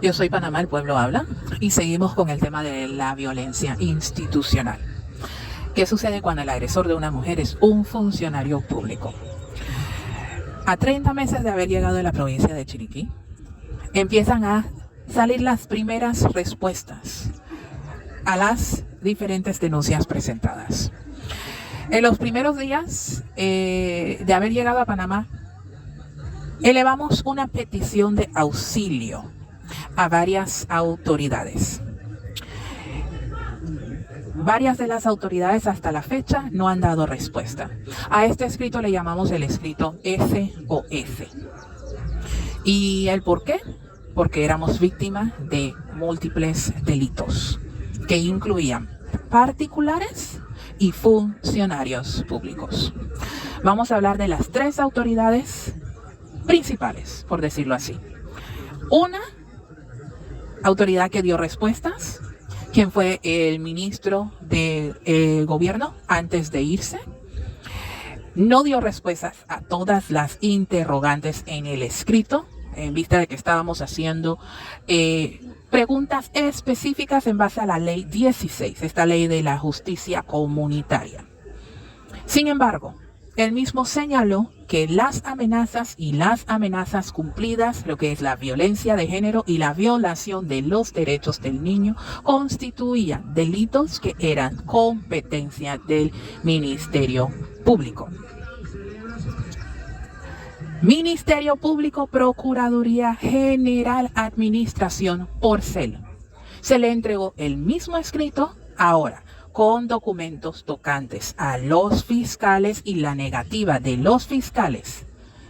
Yo soy Panamá, el pueblo habla, y seguimos con el tema de la violencia institucional. ¿Qué sucede cuando el agresor de una mujer es un funcionario público? A 30 meses de haber llegado a la provincia de Chiriquí, empiezan a salir las primeras respuestas a las diferentes denuncias presentadas. En los primeros días de haber llegado a Panamá, elevamos una petición de auxilio a varias autoridades. Varias de las autoridades hasta la fecha no han dado respuesta. A este escrito le llamamos el escrito SOS. ¿Y el por qué? Porque éramos víctimas de múltiples delitos que incluían particulares y funcionarios públicos. Vamos a hablar de las tres autoridades principales, por decirlo así. Una autoridad que dio respuestas, quien fue el ministro del gobierno antes de irse. No dio respuestas a todas las interrogantes en el escrito, en vista de que estábamos haciendo preguntas específicas en base a la ley 16, esta ley de la justicia comunitaria. Sin embargo, él mismo señaló que las amenazas y las amenazas cumplidas, lo que es la violencia de género y la violación de los derechos del niño, constituían delitos que eran competencia del Ministerio Público. Ministerio Público, Procuraduría General, Administración, Porcel. Se le entregó el mismo escrito ahora, con documentos tocantes a los fiscales y la negativa de los fiscales,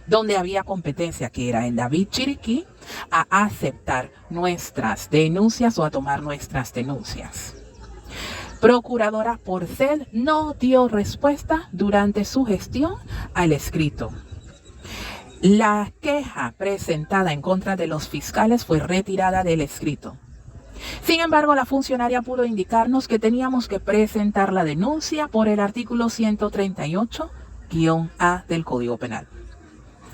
donde había competencia, que era en David Chiriquí, a aceptar nuestras denuncias o a tomar nuestras denuncias. Procuradora Porcel no dio respuesta durante su gestión al escrito. La queja presentada en contra de los fiscales fue retirada del escrito. Sin embargo, la funcionaria pudo indicarnos que teníamos que presentar la denuncia por el artículo 138-A del Código Penal.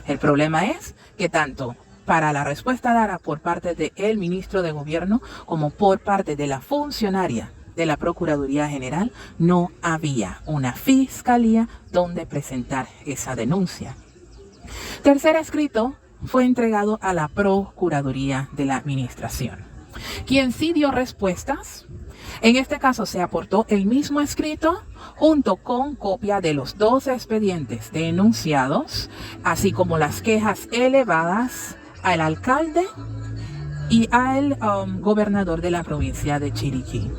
El problema es que tanto para la respuesta dada por parte del ministro de Gobierno como por parte de la funcionaria de la Procuraduría General, no había una fiscalía donde presentar esa denuncia. Tercer escrito fue entregado a la Procuraduría de la Administración, quien sí dio respuestas. En este caso se aportó el mismo escrito junto con copia de los 2 expedientes denunciados, así como las quejas elevadas al alcalde y al gobernador de la provincia de Chiriquí.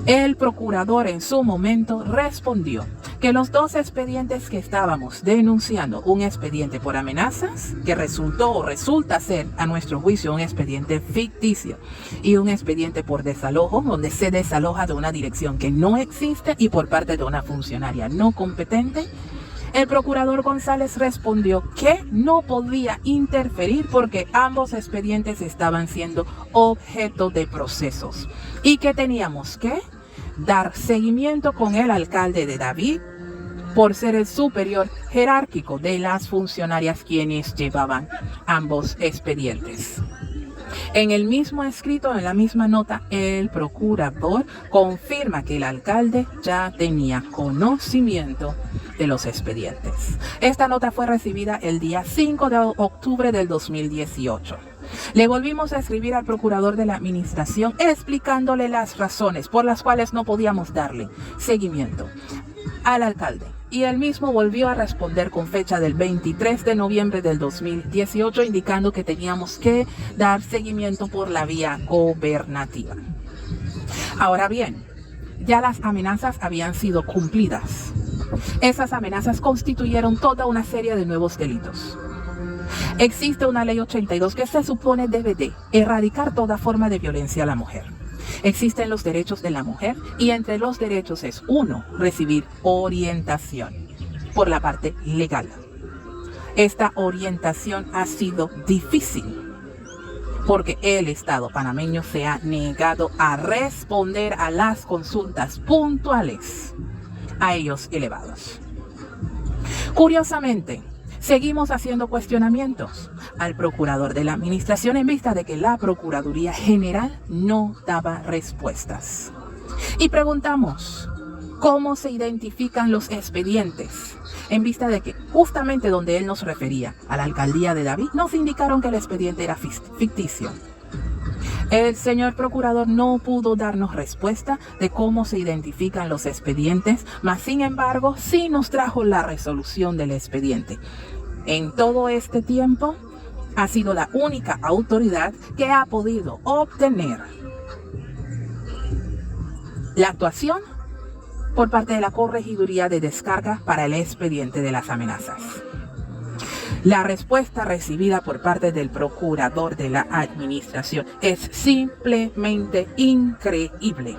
El procurador en su momento respondió que los 2 expedientes que estábamos denunciando, un expediente por amenazas, que resultó o resulta ser a nuestro juicio un expediente ficticio, y un expediente por desalojo, donde se desaloja de una dirección que no existe y por parte de una funcionaria no competente, el procurador González respondió que no podía interferir porque ambos expedientes estaban siendo objeto de procesos y que teníamos que dar seguimiento con el alcalde de David por ser el superior jerárquico de las funcionarias quienes llevaban ambos expedientes. En el mismo escrito, en la misma nota, el procurador confirma que el alcalde ya tenía conocimiento de los expedientes. Esta nota fue recibida el día 5 de octubre del 2018. Le volvimos a escribir al procurador de la administración explicándole las razones por las cuales no podíamos darle seguimiento al alcalde. Y él mismo volvió a responder con fecha del 23 de noviembre del 2018, indicando que teníamos que dar seguimiento por la vía gobernativa. Ahora bien, ya las amenazas habían sido cumplidas. Esas amenazas constituyeron toda una serie de nuevos delitos. Existe una ley 82 que se supone debe de erradicar toda forma de violencia a la mujer. Existen los derechos de la mujer y entre los derechos es 1, recibir orientación por la parte legal. Esta orientación ha sido difícil porque el Estado panameño se ha negado a responder a las consultas puntuales a ellos elevados. Curiosamente, Seguimos haciendo cuestionamientos al procurador de la administración en vista de que la Procuraduría General no daba respuestas. Y preguntamos, ¿cómo se identifican los expedientes? En vista de que justamente donde él nos refería, a la alcaldía de David, nos indicaron que el expediente era ficticio. El señor procurador no pudo darnos respuesta de cómo se identifican los expedientes, mas sin embargo sí nos trajo la resolución del expediente. En todo este tiempo ha sido la única autoridad que ha podido obtener la actuación por parte de la Corregiduría de Descarga para el expediente de las amenazas. La respuesta recibida por parte del procurador de la administración es simplemente increíble.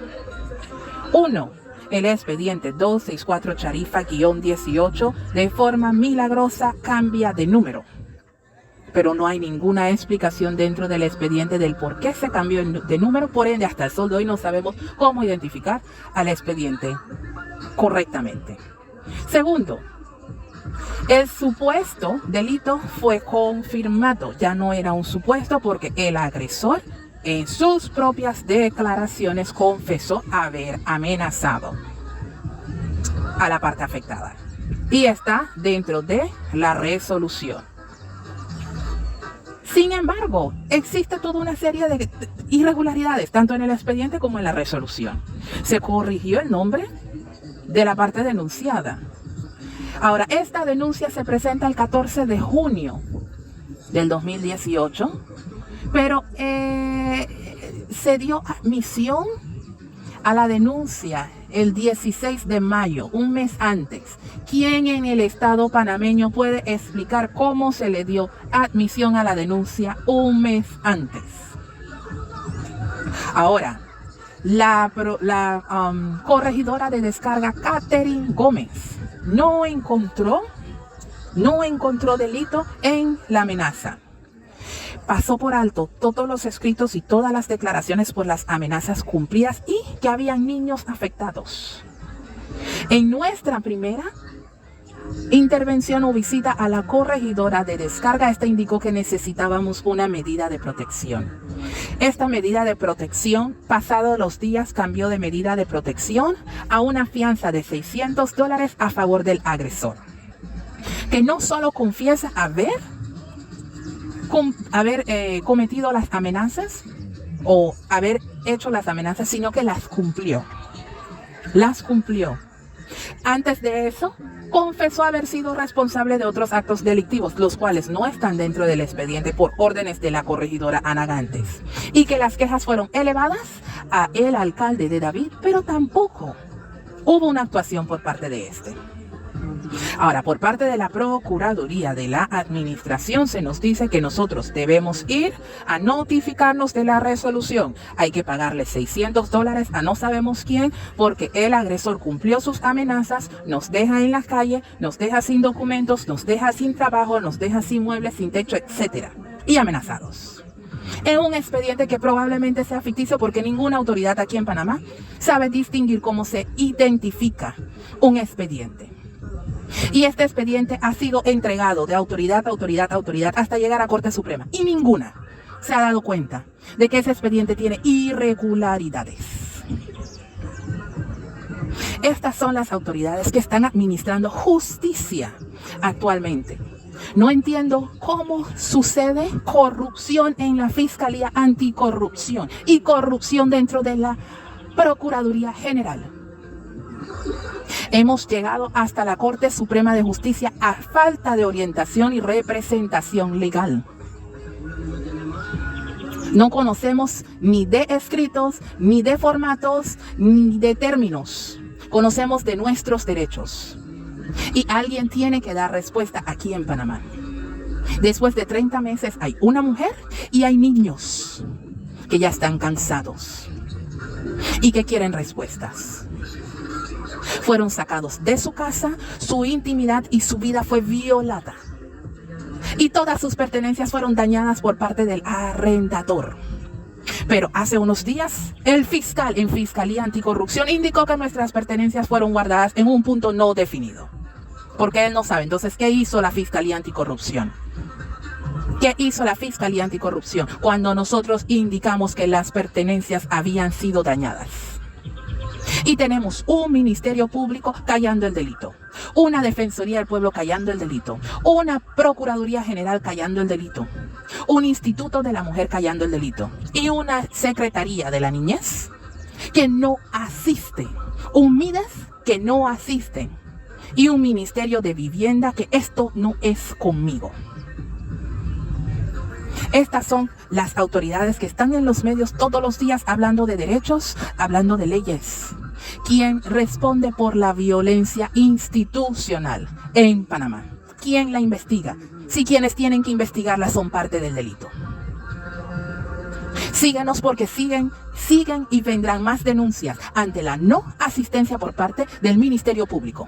1. El expediente 264 Charifa-18 de forma milagrosa cambia de número. Pero no hay ninguna explicación dentro del expediente del por qué se cambió de número. Por ende, hasta el sol de hoy no sabemos cómo identificar al expediente correctamente. Segundo, el supuesto delito fue confirmado. Ya no era un supuesto porque el agresor en sus propias declaraciones confesó haber amenazado a la parte afectada. Y está dentro de la resolución. Sin embargo, existe toda una serie de irregularidades, tanto en el expediente como en la resolución. Se corrigió el nombre de la parte denunciada. Ahora, esta denuncia se presenta el 14 de junio del 2018, pero se dio admisión a la denuncia el 16 de mayo, un mes antes. ¿Quién en el Estado panameño puede explicar cómo se le dio admisión a la denuncia un mes antes? Ahora, la corregidora de descarga, Catherine Gómez, no encontró delito en la amenaza. Pasó por alto todos los escritos y todas las declaraciones por las amenazas cumplidas y que habían niños afectados. En nuestra primera intervención o visita a la corregidora de descarga, esta indicó que necesitábamos una medida de protección. Esta medida de protección, pasados los días, cambió de medida de protección a una fianza de $600 a favor del agresor, que no solo confiesa haber cometido las amenazas o haber hecho las amenazas, sino que las cumplió. Antes de eso, confesó haber sido responsable de otros actos delictivos, los cuales no están dentro del expediente por órdenes de la corregidora Ana Gantes, y que las quejas fueron elevadas a el alcalde de David, pero tampoco hubo una actuación por parte de este. Ahora, por parte de la Procuraduría de la Administración se nos dice que nosotros debemos ir a notificarnos de la resolución. Hay que pagarle $600 a no sabemos quién porque el agresor cumplió sus amenazas, nos deja en la calle, nos deja sin documentos, nos deja sin trabajo, nos deja sin muebles, sin techo, etc. Y amenazados. En un expediente que probablemente sea ficticio porque ninguna autoridad aquí en Panamá sabe distinguir cómo se identifica un expediente. Y este expediente ha sido entregado de autoridad a autoridad hasta llegar a Corte Suprema. Y ninguna se ha dado cuenta de que ese expediente tiene irregularidades. Estas son las autoridades que están administrando justicia actualmente. No entiendo cómo sucede corrupción en la Fiscalía Anticorrupción y corrupción dentro de la Procuraduría General. Hemos llegado hasta la Corte Suprema de Justicia a falta de orientación y representación legal. No conocemos ni de escritos, ni de formatos, ni de términos. Conocemos de nuestros derechos. Y alguien tiene que dar respuesta aquí en Panamá. Después de 30 meses hay una mujer y hay niños que ya están cansados y que quieren respuestas. Fueron sacados de su casa, su intimidad y su vida fue violada. Y todas sus pertenencias fueron dañadas por parte del arrendador. Pero hace unos días, el fiscal en Fiscalía Anticorrupción indicó que nuestras pertenencias fueron guardadas en un punto no definido. Porque él no sabe. Entonces, ¿qué hizo la Fiscalía Anticorrupción? ¿Qué hizo la Fiscalía Anticorrupción cuando nosotros indicamos que las pertenencias habían sido dañadas? Y tenemos un Ministerio Público callando el delito, una Defensoría del Pueblo callando el delito, una Procuraduría General callando el delito, un Instituto de la Mujer callando el delito y una Secretaría de la Niñez que no asiste, un MIDES que no asiste y un Ministerio de Vivienda que esto no es conmigo. Estas son las autoridades que están en los medios todos los días hablando de derechos, hablando de leyes. ¿Quién responde por la violencia institucional en Panamá? ¿Quién la investiga? Si quienes tienen que investigarla son parte del delito. Síganos porque siguen y vendrán más denuncias ante la no asistencia por parte del Ministerio Público.